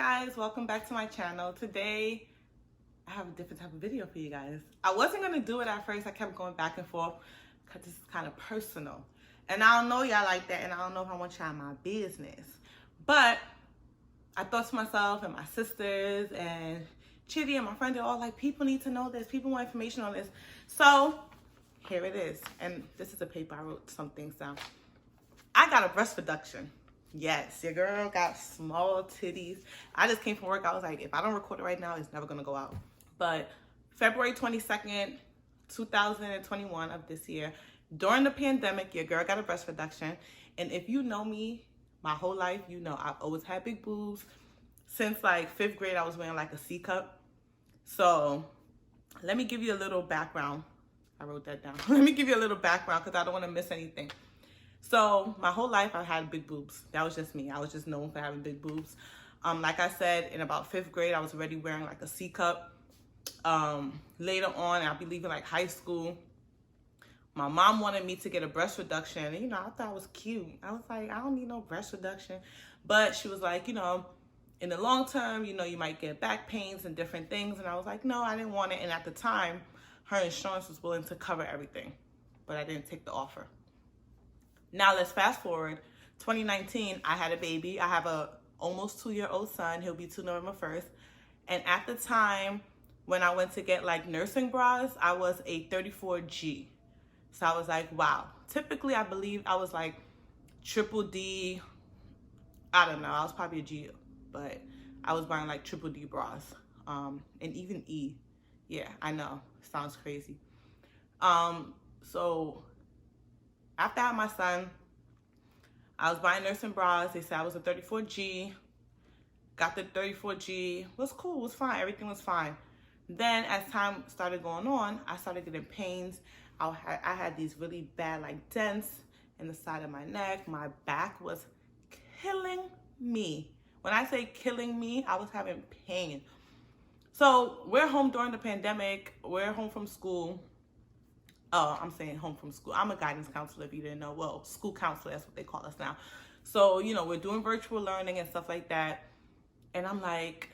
guys, welcome back to my channel. Today I have a different type of video for you guys. I wasn't gonna do it at first. I kept going back and forth because this is kind of personal, and I don't know y'all like that, and I don't know if I want y'all in my business, but I thought to myself and my sisters and Chitty and my friend, they're all like, people need to know this, people want information on this. So here it is, and this is a paper. I wrote some things down. I got a breast reduction. Yes, your girl got small titties. I just came from work. I was like, if I don't record it right now, it's never gonna go out. But February 22nd, 2021 of this year, during the pandemic, your girl got a breast reduction. And if you know me my whole life, you know I've always had big boobs. Since like 5th grade, I was wearing like a C cup. So let me give you a little background. I wrote that down. Let me give you a little background because I don't want to miss anything. So my whole life I had big boobs. That was just me. I was just known for having big boobs. Like I said, in about 5th grade, I was already wearing like a C cup. Later on, I'll be leaving like high school. My mom wanted me to get a breast reduction. And, you know, I thought it was cute. I was like, I don't need no breast reduction. But she was like, you know, in the long term, you know, you might get back pains and different things. And I was like, no, I didn't want it. And at the time, her insurance was willing to cover everything. But I didn't take the offer. Now let's fast forward. 2019, I had a baby. I have a almost 2-year-old son. He'll be 2 November 1st. And at the time when I went to get like nursing bras, I was a 34G. So I was like, wow. Typically, I believe I was like triple D. I don't know. I was probably a G, but I was buying like triple D bras. And even E. Yeah, I know. Sounds crazy. So after I had my son, I was buying nursing bras. They said I was a 34G. Got the 34G. Was cool. Was fine. Everything was fine. Then as time started going on, I started getting pains. I had these really bad like dents in the side of my neck. My back was killing me. When I say killing me, I was having pain. So we're home during the pandemic. We're home from school. Oh, I'm saying home from school. I'm a guidance counselor, if you didn't know. Well, school counselor, that's what they call us now. So, you know, we're doing virtual learning and stuff like that. And I'm like,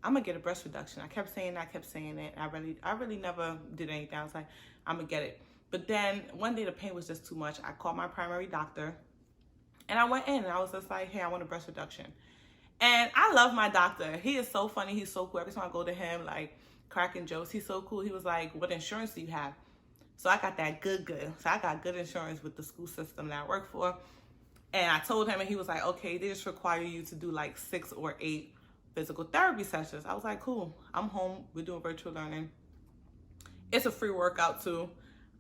I'm going to get a breast reduction. I kept saying it. I really never did anything. I was like, I'm going to get it. But then one day the pain was just too much. I called my primary doctor. And I went in and I was just like, hey, I want a breast reduction. And I love my doctor. He is so funny. He's so cool. Every time I go to him, like, cracking jokes, he's so cool. He was like, what insurance do you have? So I got that good. So I got good insurance with the school system that I work for. And I told him, and he was like, okay, they just require you to do like 6 or 8 physical therapy sessions. I was like, cool. I'm home. We're doing virtual learning. It's a free workout too.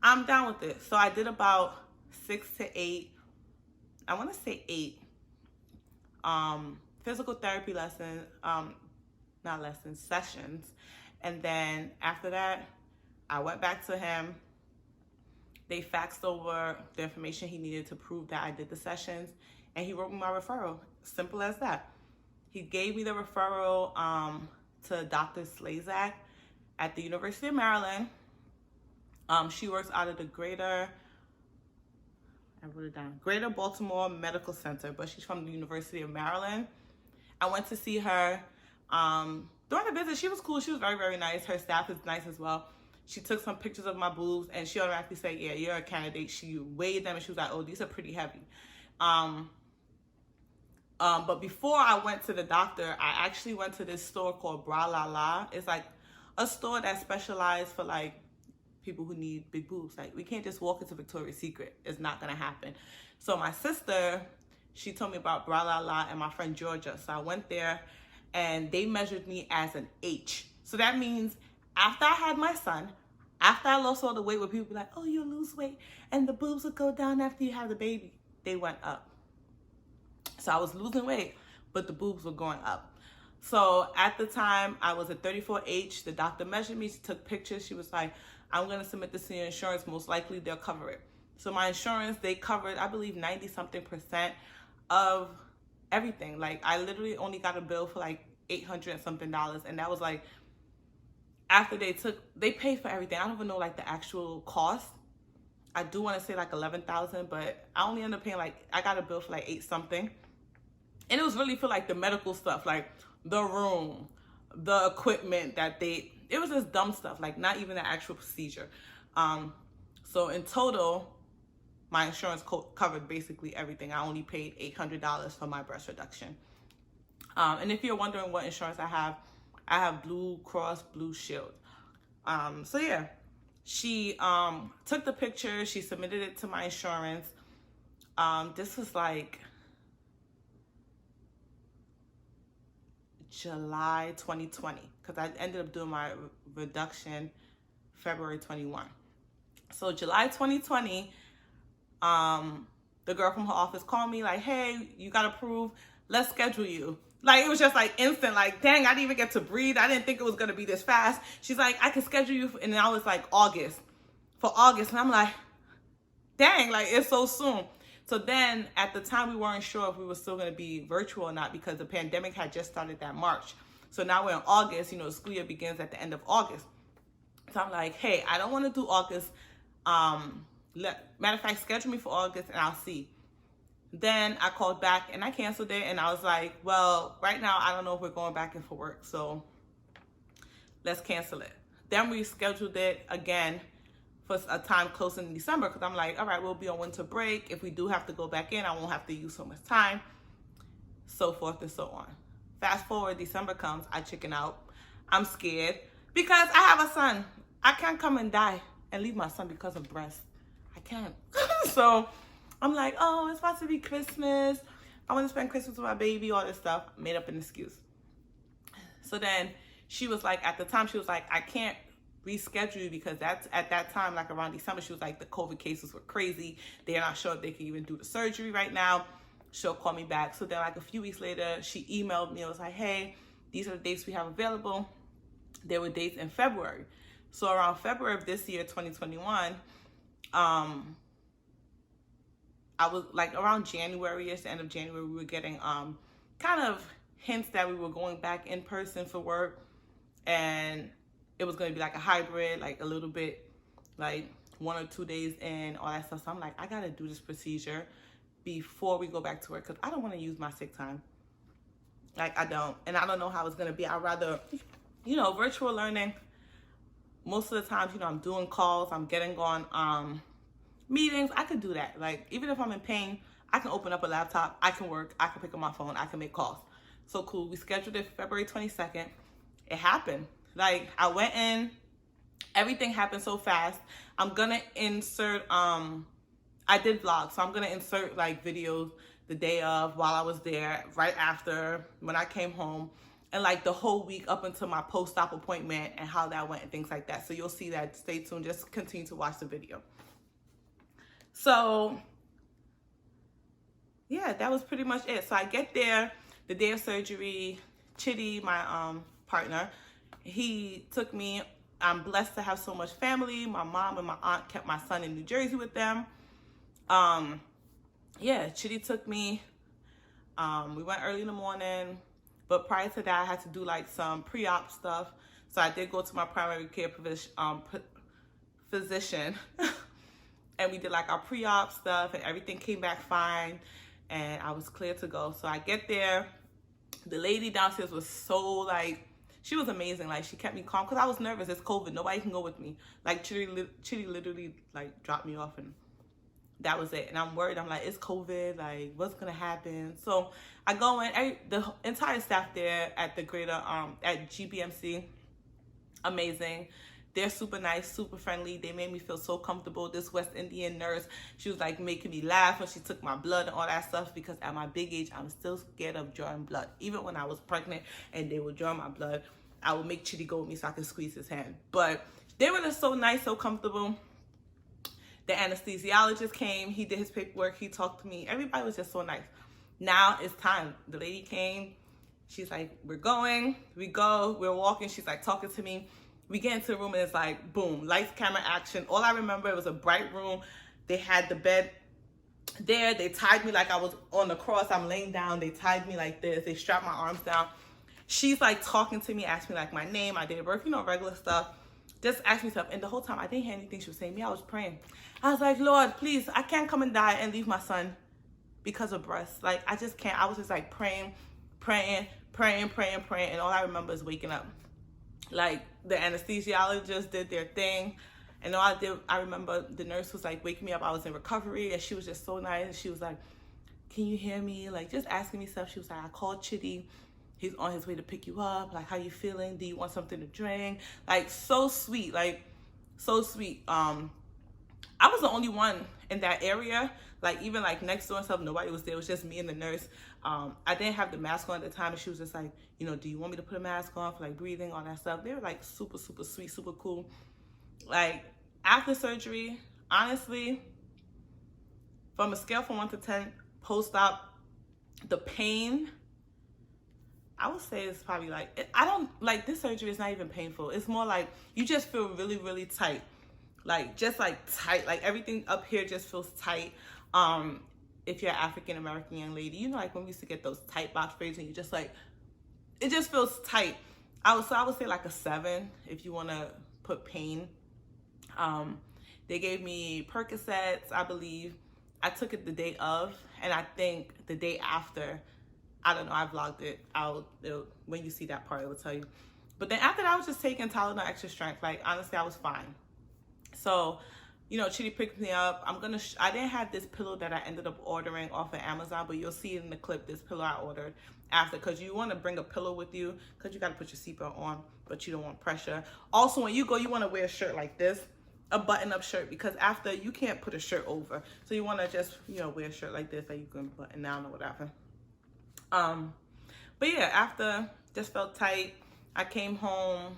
I'm down with it. So I did about 6 to 8, I want to say 8 physical therapy sessions. And then after that, I went back to him. They faxed over the information he needed to prove that I did the sessions, and he wrote me my referral. Simple as that. He gave me the referral to Dr. Slazak at the University of Maryland. She works out of the Greater Baltimore Medical Center, but she's from the University of Maryland. I went to see her. During the visit, she was cool. She was very, very nice. Her staff is nice as well. She took some pictures of my boobs, and she automatically said, yeah, you're a candidate. She weighed them, and she was like, oh, these are pretty heavy. But before I went to the doctor, I actually went to this store called Bra La La. It's like a store that specialized for like people who need big boobs. Like, we can't just walk into Victoria's Secret. It's not going to happen. So my sister, she told me about Bra La La and my friend Georgia. So I went there, and they measured me as an H. So that means after I had my son, after I lost all the weight, where people be like, oh, you'll lose weight and the boobs will go down after you have the baby, they went up. So I was losing weight, but the boobs were going up. So at the time, I was a 34H. The doctor measured me. She took pictures. She was like, I'm going to submit this to your insurance. Most likely they'll cover it. So my insurance, they covered, I believe, 90-something% of everything. Like, I literally only got a bill for like $800 and something. And that was like, after they paid for everything. I don't even know like the actual cost. I do want to say like 11,000, but I only ended up paying like, I got a bill for like 8 something. And it was really for like the medical stuff, like the room, the equipment that it was just dumb stuff, like not even the actual procedure. So in total, my insurance covered basically everything. I only paid $800 for my breast reduction. And if you're wondering what insurance I have Blue Cross Blue Shield. So yeah, she took the picture, she submitted it to my insurance. This was like July 2020, because I ended up doing my reduction February 21. So July 2020, the girl from her office called me like, hey, you got approved, let's schedule you. Like, it was just like instant, like, dang, I didn't even get to breathe. I didn't think it was going to be this fast. She's like, I can schedule you. And then I was like, for August. And I'm like, dang, like, it's so soon. So then at the time, we weren't sure if we were still going to be virtual or not, because the pandemic had just started that March. So now we're in August, the school year begins at the end of August. So I'm like, hey, I don't want to do August. Matter of fact, schedule me for August and I'll see. Then I called back and I canceled it, and I was like, well, right now I don't know if we're going back in for work, so let's cancel it. Then we scheduled it again for a time close in December, because I'm like, all right, we'll be on winter break. If we do have to go back in, I won't have to use so much time, so forth and so on. Fast forward, December comes, I chicken out. I'm scared because I have a son. I can't come and die and leave my son because of breast. I can't. So I'm like, oh, it's about to be Christmas. I want to spend Christmas with my baby, all this stuff. Made up an excuse. So then she was like, at the time, she was like, I can't reschedule you, because that's at that time, like around December, she was like, the COVID cases were crazy. They're not sure if they can even do the surgery right now. She'll call me back. So then like a few weeks later, she emailed me. It was like, hey, these are the dates we have available. There were dates in February. So around February of this year, 2021, I was like around January-ish, the end of January, we were getting kind of hints that we were going back in person for work, and it was going to be like a hybrid, like a little bit, like 1 or 2 days in, all that stuff. So I'm like, I got to do this procedure before we go back to work, because I don't want to use my sick time. Like, I don't. And I don't know how it's going to be. I'd rather, virtual learning. Most of the times, I'm doing calls, I'm getting on meetings. I could do that. Like, even if I'm in pain, I can open up a laptop, I can work, I can pick up my phone, I can make calls. So cool. We scheduled it February 22nd. It happened. Like, I went in, everything happened so fast. I'm gonna insert, I did vlogs, so I'm gonna insert like videos the day of, while I was there, right after, when I came home, and like the whole week up until my post-op appointment and how that went and things like that. So you'll see that. Stay tuned. Just continue to watch the video. So yeah, that was pretty much it. So I get there the day of surgery. Chitty, my partner, he took me. I'm blessed to have so much family. My mom and my aunt kept my son in New Jersey with them. Yeah, Chitty took me. We went early in the morning, but prior to that, I had to do like some pre-op stuff. So I did go to my primary care physician, and we did like our pre-op stuff, and everything came back fine, and I was clear to go. So I get there. The lady downstairs was so like, she was amazing. Like, she kept me calm, because I was nervous. It's COVID. Nobody can go with me. Like, Chitty literally like dropped me off, and that was it. And I'm worried. I'm like, it's COVID. Like, what's gonna happen? So I go in. The entire staff there at the greater at GBMC, amazing. They're super nice, super friendly. They made me feel so comfortable. This West Indian nurse, she was like making me laugh when she took my blood and all that stuff, because at my big age, I'm still scared of drawing blood. Even when I was pregnant and they would draw my blood, I would make Chitty go with me so I could squeeze his hand. But they were just so nice, so comfortable. The anesthesiologist came. He did his paperwork. He talked to me. Everybody was just so nice. Now it's time. The lady came. She's like, we're going. We go. We're walking. She's like talking to me. We get into the room and it's like, boom, lights, camera, action. All I remember, it was a bright room. They had the bed there. They tied me like I was on the cross. I'm laying down. They tied me like this. They strapped my arms down. She's like talking to me, asked me like my name, my date of birth, regular stuff. Just asked me stuff. And the whole time, I didn't hear anything she was saying. I was praying. I was like, Lord, please, I can't come and die and leave my son because of breast. Like, I just can't. I was just like praying, praying, and all I remember is waking up. Like, the anesthesiologist did their thing, and all I remember the nurse was like waking me up. I was in recovery, and she was just so nice. She was like, can you hear me? Like, just asking me stuff. She was like, I called Chitty. He's on his way to pick you up. Like, how you feeling? Do you want something to drink? Like, so sweet. Like, so sweet. I was the only one in that area. Like, even like next door and stuff, nobody was there. It was just me and the nurse. I didn't have the mask on at the time, and she was just like, you know, do you want me to put a mask on for like breathing, all that stuff? They were like super, super sweet, super cool. Like, after surgery, honestly, from a scale from 1 to 10, post-op, the pain, I would say it's probably like, I don't, like, this surgery is not even painful. It's more like you just feel really, really tight. Like, just like tight. Like, everything up here just feels tight. If you're an African-American young lady, you know, like when we used to get those tight box braids and you just like, it just feels tight. I would say like a 7 if you want to put pain. They gave me Percocets, I believe. I took it the day of, and I think the day after, I don't know, I vlogged it. When you see that part, it will tell you. But then after that, I was just taking Tylenol extra strength. Like, honestly, I was fine. So, you know, Chitty picked me up. I didn't have this pillow that I ended up ordering off of Amazon, but you'll see it in the clip, this pillow I ordered after, because you want to bring a pillow with you, because you got to put your seatbelt on, but you don't want pressure. Also, when you go, you want to wear a shirt like this, a button-up shirt, because after, you can't put a shirt over. So you want to just, you know, wear a shirt like this that you can button down or whatever. But yeah, after, just felt tight. I came home.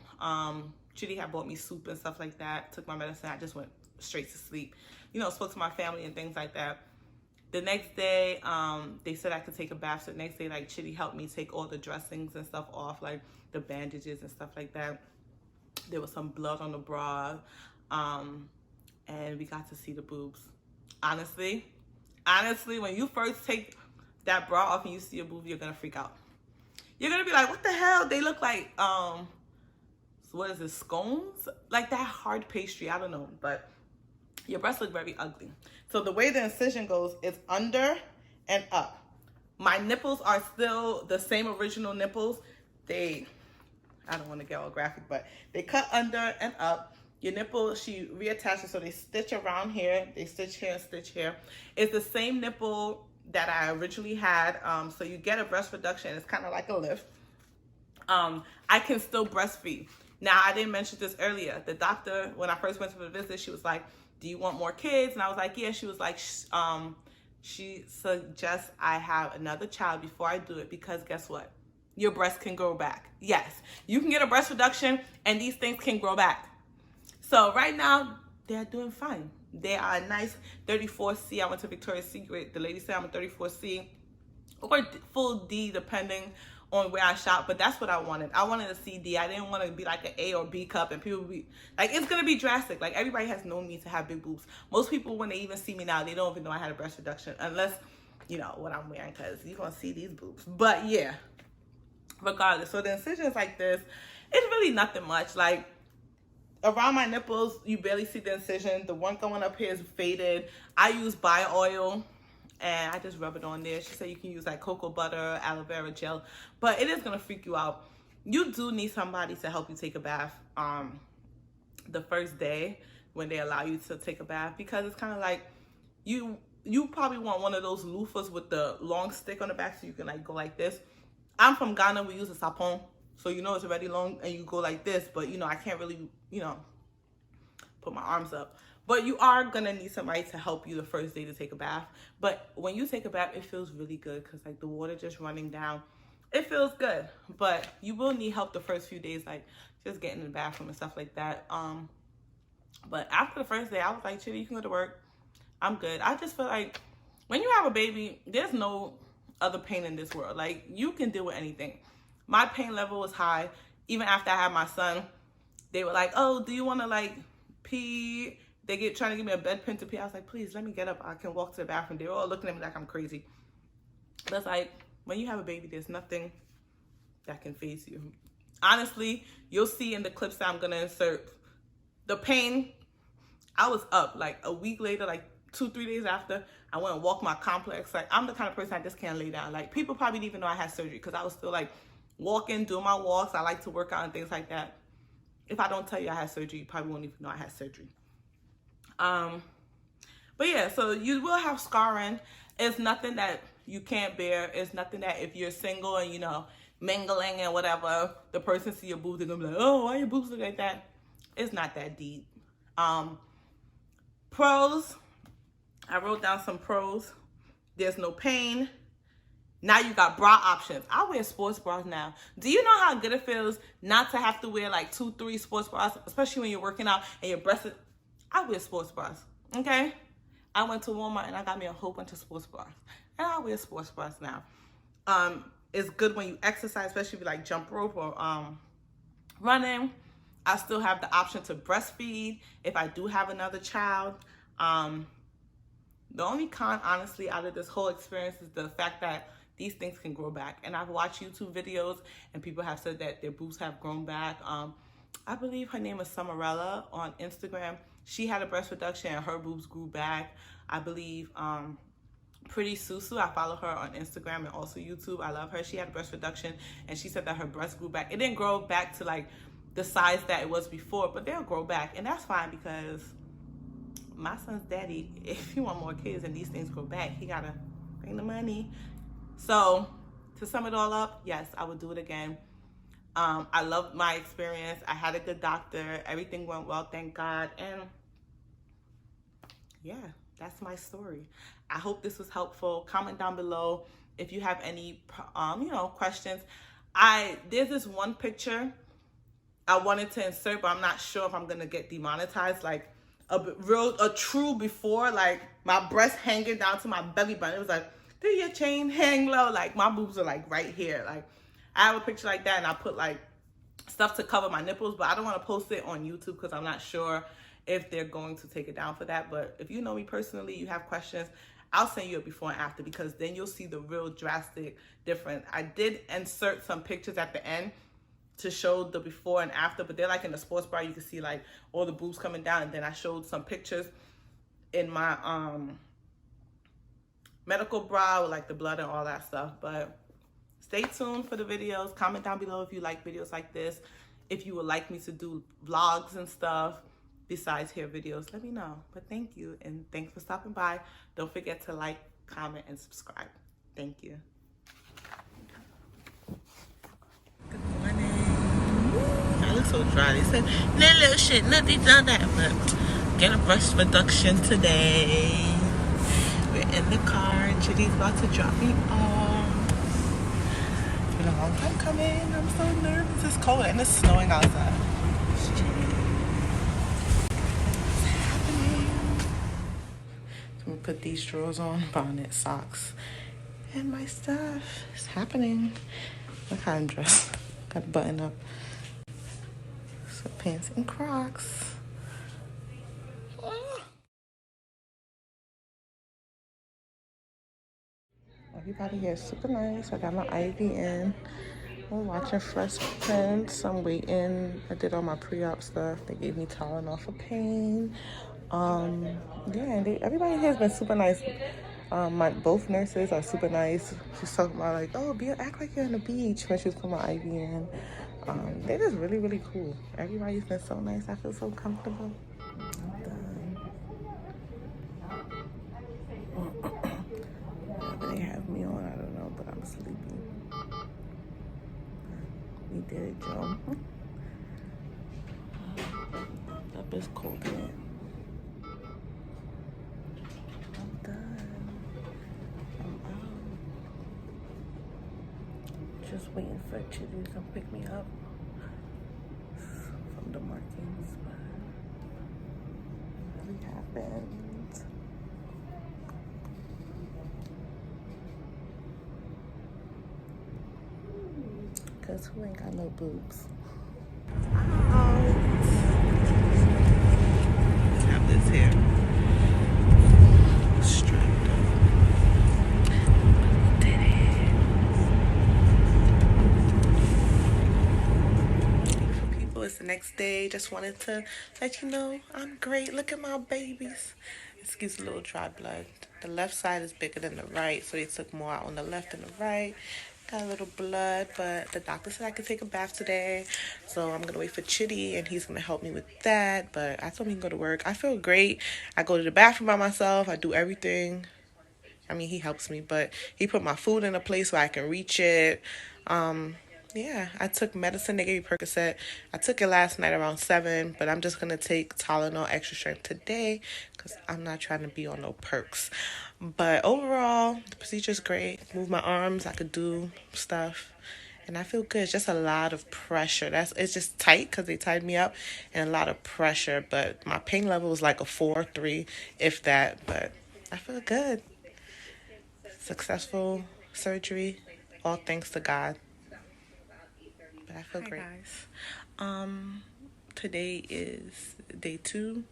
Chitty had bought me soup and stuff like that. Took my medicine. I just went straight to sleep. You know, spoke to my family and things like that. The next day, they said I could take a bath. So the next day, like, Chitty helped me take all the dressings and stuff off, like the bandages and stuff like that. There was some blood on the bra. And we got to see the boobs. Honestly, when you first take that bra off and you see a boob, you're gonna freak out. You're gonna be like, what the hell? They look like, what is this, scones? Like that hard pastry, I don't know, but your breasts look very ugly. So the way the incision goes is under and up. My nipples are still the same original nipples. I don't want to get all graphic, but they cut under and up. Your nipple, she reattaches, so they stitch around here, they stitch here and stitch here. It's the same nipple that I originally had, so you get a breast reduction. It's kind of like a lift. I can still breastfeed. Now, I didn't mention this earlier. The doctor, when I first went to the visit, she was like, do you want more kids? And I was like, yeah. She was like, she suggests I have another child before I do it, because guess what? Your breast can grow back. Yes, you can get a breast reduction and these things can grow back. So right now, they're doing fine. They are a nice 34C. I went to Victoria's Secret. The lady said I'm a 34C or full D, depending on where I shop. But that's what I wanted. I wanted a CD. I didn't want to be like an A or B cup, and people be like, it's gonna be drastic. Like, everybody has known me to have big boobs. Most people, when they even see me now, they don't even know I had a breast reduction, unless, you know, what I'm wearing, because you're gonna see these boobs. But yeah, regardless. So the incision is like this. It's really nothing much. Like, around my nipples, you barely see the incision. The one going up here is faded. I use bio oil, and I just rub it on there. She said you can use like cocoa butter, aloe vera gel, but it is gonna freak you out. You do need somebody to help you take a bath the first day when they allow you to take a bath, because it's kind of like you probably want one of those loofahs with the long stick on the back, so you can like go like this. I'm from Ghana. We use a sapon, so you know it's already long, and you go like this. But you know, I can't really, you know, put my arms up. But you are gonna need somebody to help you the first day to take a bath. But when you take a bath, it feels really good, because like the water just running down, it feels good. But you will need help the first few days, like just getting in the bathroom and stuff like that. But after the first day, I was like, Chitty, you can go to work. I'm good. I just feel like when you have a baby, there's no other pain in this world. Like, you can deal with anything. My pain level was high. Even after I had my son, they were like, oh, do you want to like pee? They trying to give me a bedpan to pee. I was like, please, let me get up. I can walk to the bathroom. They were all looking at me like I'm crazy. But it's like, when you have a baby, there's nothing that can faze you. Honestly, you'll see in the clips that I'm going to insert, the pain, I was up like a week later, like 2-3 days after, I went and walked my complex. Like, I'm the kind of person I just can't lay down. Like, people probably didn't even know I had surgery because I was still like walking, doing my walks. I like to work out and things like that. If I don't tell you I had surgery, you probably won't even know I had surgery. But yeah, so you will have scarring. It's nothing that you can't bear. It's nothing that if you're single and, you know, mingling and whatever, the person see your boobs, they're gonna be like, oh, why your boobs look like that? It's not that deep. Pros, I wrote down some pros. There's no pain. Now you got bra options. I wear sports bras now. Do you know how good it feels not to have to wear like 2-3 sports bras, especially when you're working out and your breasts? I wear sports bras, okay? I went to Walmart and I got me a whole bunch of sports bras. And I wear sports bras now. It's good when you exercise, especially if you like jump rope or running. I still have the option to breastfeed if I do have another child. The only con, honestly, out of this whole experience is the fact that these things can grow back. And I've watched YouTube videos and people have said that their boobs have grown back. I believe her name is Summerella on Instagram. She had a breast reduction and her boobs grew back. I believe Pretty Susu, I follow her on Instagram and also YouTube. I love her. She had a breast reduction and she said that her breast grew back. It didn't grow back to like the size that it was before, but they'll grow back. And that's fine because my son's daddy, if he want more kids and these things grow back, he gotta bring the money. So to sum it all up, yes, I would do it again. I loved my experience. I had a good doctor. Everything went well, thank God. And yeah, that's my story. I hope this was helpful. Comment down below if you have any, questions. There's this one picture I wanted to insert, but I'm not sure if I'm gonna get demonetized. Like a true before, like my breast hanging down to my belly button. It was like, do your chain hang low? Like my boobs are like right here. Like I have a picture like that and I put like stuff to cover my nipples, but I don't want to post it on YouTube because I'm not sure if they're going to take it down for that. But if you know me personally, you have questions, I'll send you a before and after because then you'll see the real drastic difference. I did insert some pictures at the end to show the before and after, but they're like in the sports bra. You can see like all the boobs coming down, and then I showed some pictures in my medical bra with like the blood and all that stuff. But stay tuned for the videos. Comment down below if you like videos like this. If you would like me to do vlogs and stuff besides hair videos, let me know. But thank you, and thanks for stopping by. Don't forget to like, comment, and subscribe. Thank you. Good morning. I look so dry. They said, no little shit, nothing done that, but get a breast reduction today. We're in the car, and Chitty's about to drop me off. It's been a long time coming. I'm so nervous. It's cold and it's snowing outside. It's happening. So I'm gonna put these drawers on, bonnet, socks, and my stuff. It's happening. What kind of dress? Got a button up. Sweatpants and Crocs. Everybody here is super nice. I got my IV in. I'm watching Fresh Prince. I'm waiting. I did all my pre-op stuff. They gave me Tylenol for pain. Everybody here has been super nice. Both nurses are super nice. She's talking about like, oh, act like you're on the beach when she was putting my IV in. They're just really, really cool. Everybody's been so nice. I feel so comfortable. Whatever they have me on, I don't know, but I'm sleepy. We did it, Joe. Up is cold again. I'm done. I'm out. Just waiting for Chitty to come pick me up from the markings, but it really happened. Cause who ain't got no boobs? Have this hair straight up. Did it. For people, it's the next day. Just wanted to let you know I'm great. Look at my babies. Excuse a little dry blood. The left side is bigger than the right, so they took more out on the left than the right. Got a little blood, but the doctor said I could take a bath today. So I'm going to wait for Chitty, and he's going to help me with that. But I told him he can go to work. I feel great. I go to the bathroom by myself. I do everything. I mean, he helps me, but he put my food in a place where I can reach it. Yeah, I took medicine. They gave me Percocet. I took it last night around 7, but I'm just going to take Tylenol extra strength today because I'm not trying to be on no perks. But overall, the procedure's great. Move my arms. I could do stuff. And I feel good. It's just a lot of pressure. It's just tight because they tied me up and a lot of pressure. But my pain level was like a 4, 3, if that. But I feel good. Successful surgery. All thanks to God. But I feel great. Guys. Today is day 2.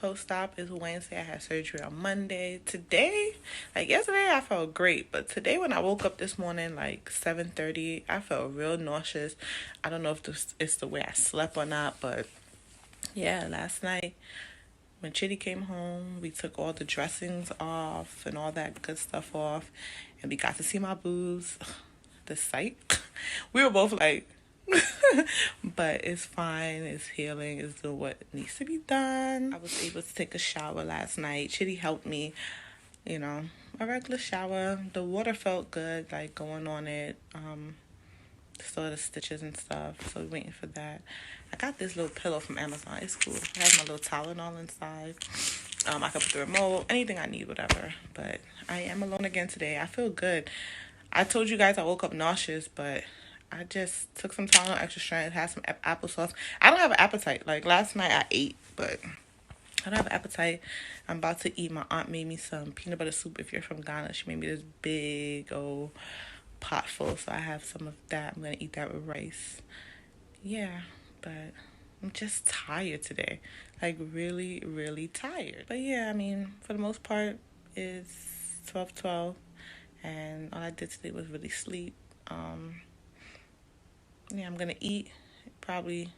Post-op is Wednesday. I had surgery on Monday. Today, like yesterday, I felt great. But today when I woke up this morning, like 7:30, I felt real nauseous. I don't know if it's the way I slept or not. But yeah, last night when Chitty came home, we took all the dressings off and all that good stuff off. And we got to see my boobs. The sight. We were both like, but it's fine. It's healing. It's doing what needs to be done. I was able to take a shower last night. Chitty helped me, you know, a regular shower. The water felt good, like going on it. Still the stitches and stuff. So we're waiting for that. I got this little pillow from Amazon. It's cool. It has my little Tylenol inside. I can put the remote, anything I need, whatever. But I am alone again today. I feel good. I told you guys I woke up nauseous, but I just took some Tylenol extra strength, had some applesauce. I don't have an appetite. Like last night I ate, but I don't have an appetite. I'm about to eat. My aunt made me some peanut butter soup. If you're from Ghana, she made me this big old pot full, so I have some of that. I'm going to eat that with rice. Yeah, but I'm just tired today. Like really, really tired. But yeah, I mean, for the most part, it's 12:12. And all I did today was really sleep. Yeah, I'm going to eat, probably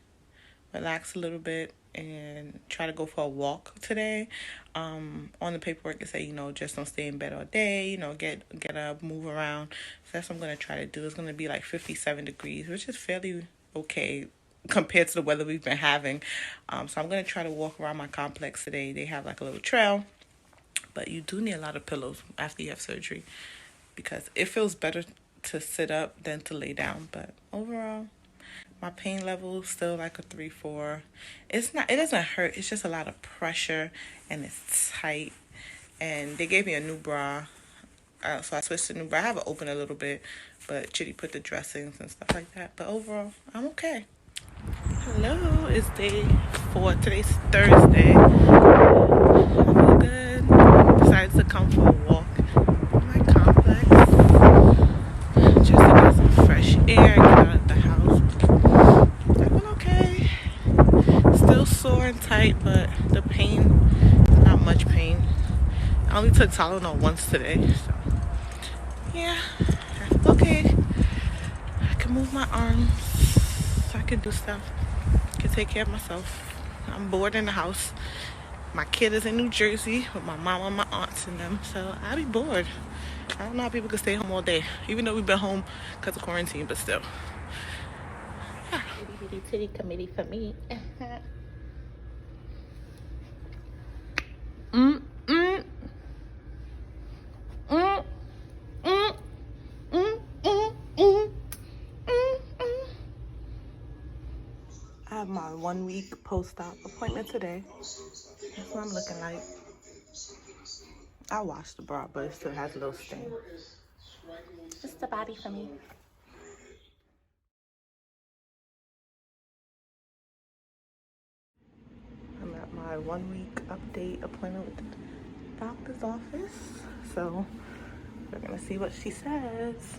relax a little bit, and try to go for a walk today. On the paperwork, it said, you know, just don't stay in bed all day, you know, get up, move around. So that's what I'm going to try to do. It's going to be like 57 degrees, which is fairly okay compared to the weather we've been having. So I'm going to try to walk around my complex today. They have like a little trail, but you do need a lot of pillows after you have surgery, because it feels better to sit up than to lay down. But overall, my pain level is still like a 3, 4. It doesn't hurt. It's just a lot of pressure and it's tight. And they gave me a new bra. So I switched to a new bra. I have it open a little bit, but Chitty put the dressings and stuff like that. But overall, I'm okay. Hello, it's day 4. Today's Thursday. I feel good. Decided to come for a walk in my complex. Just to get some fresh air, get out of the house. I feel okay. Still sore and tight, but the pain, not much pain. I only took Tylenol once today, so yeah, I feel okay. I can move my arms. I can do stuff. I can take care of myself. I'm bored in the house. My kid is in New Jersey with my mom and my aunts and them, so I'll be bored. I don't know how people can stay home all day, even though we've been home because of quarantine, but still. Yeah. Titty committee for me. I have my 1-week post-op appointment today. That's what I'm looking like. I washed the bra, but it still has a little stain. Just the body for me. I'm at my 1-week update appointment with the doctor's office. So we're gonna see what she says.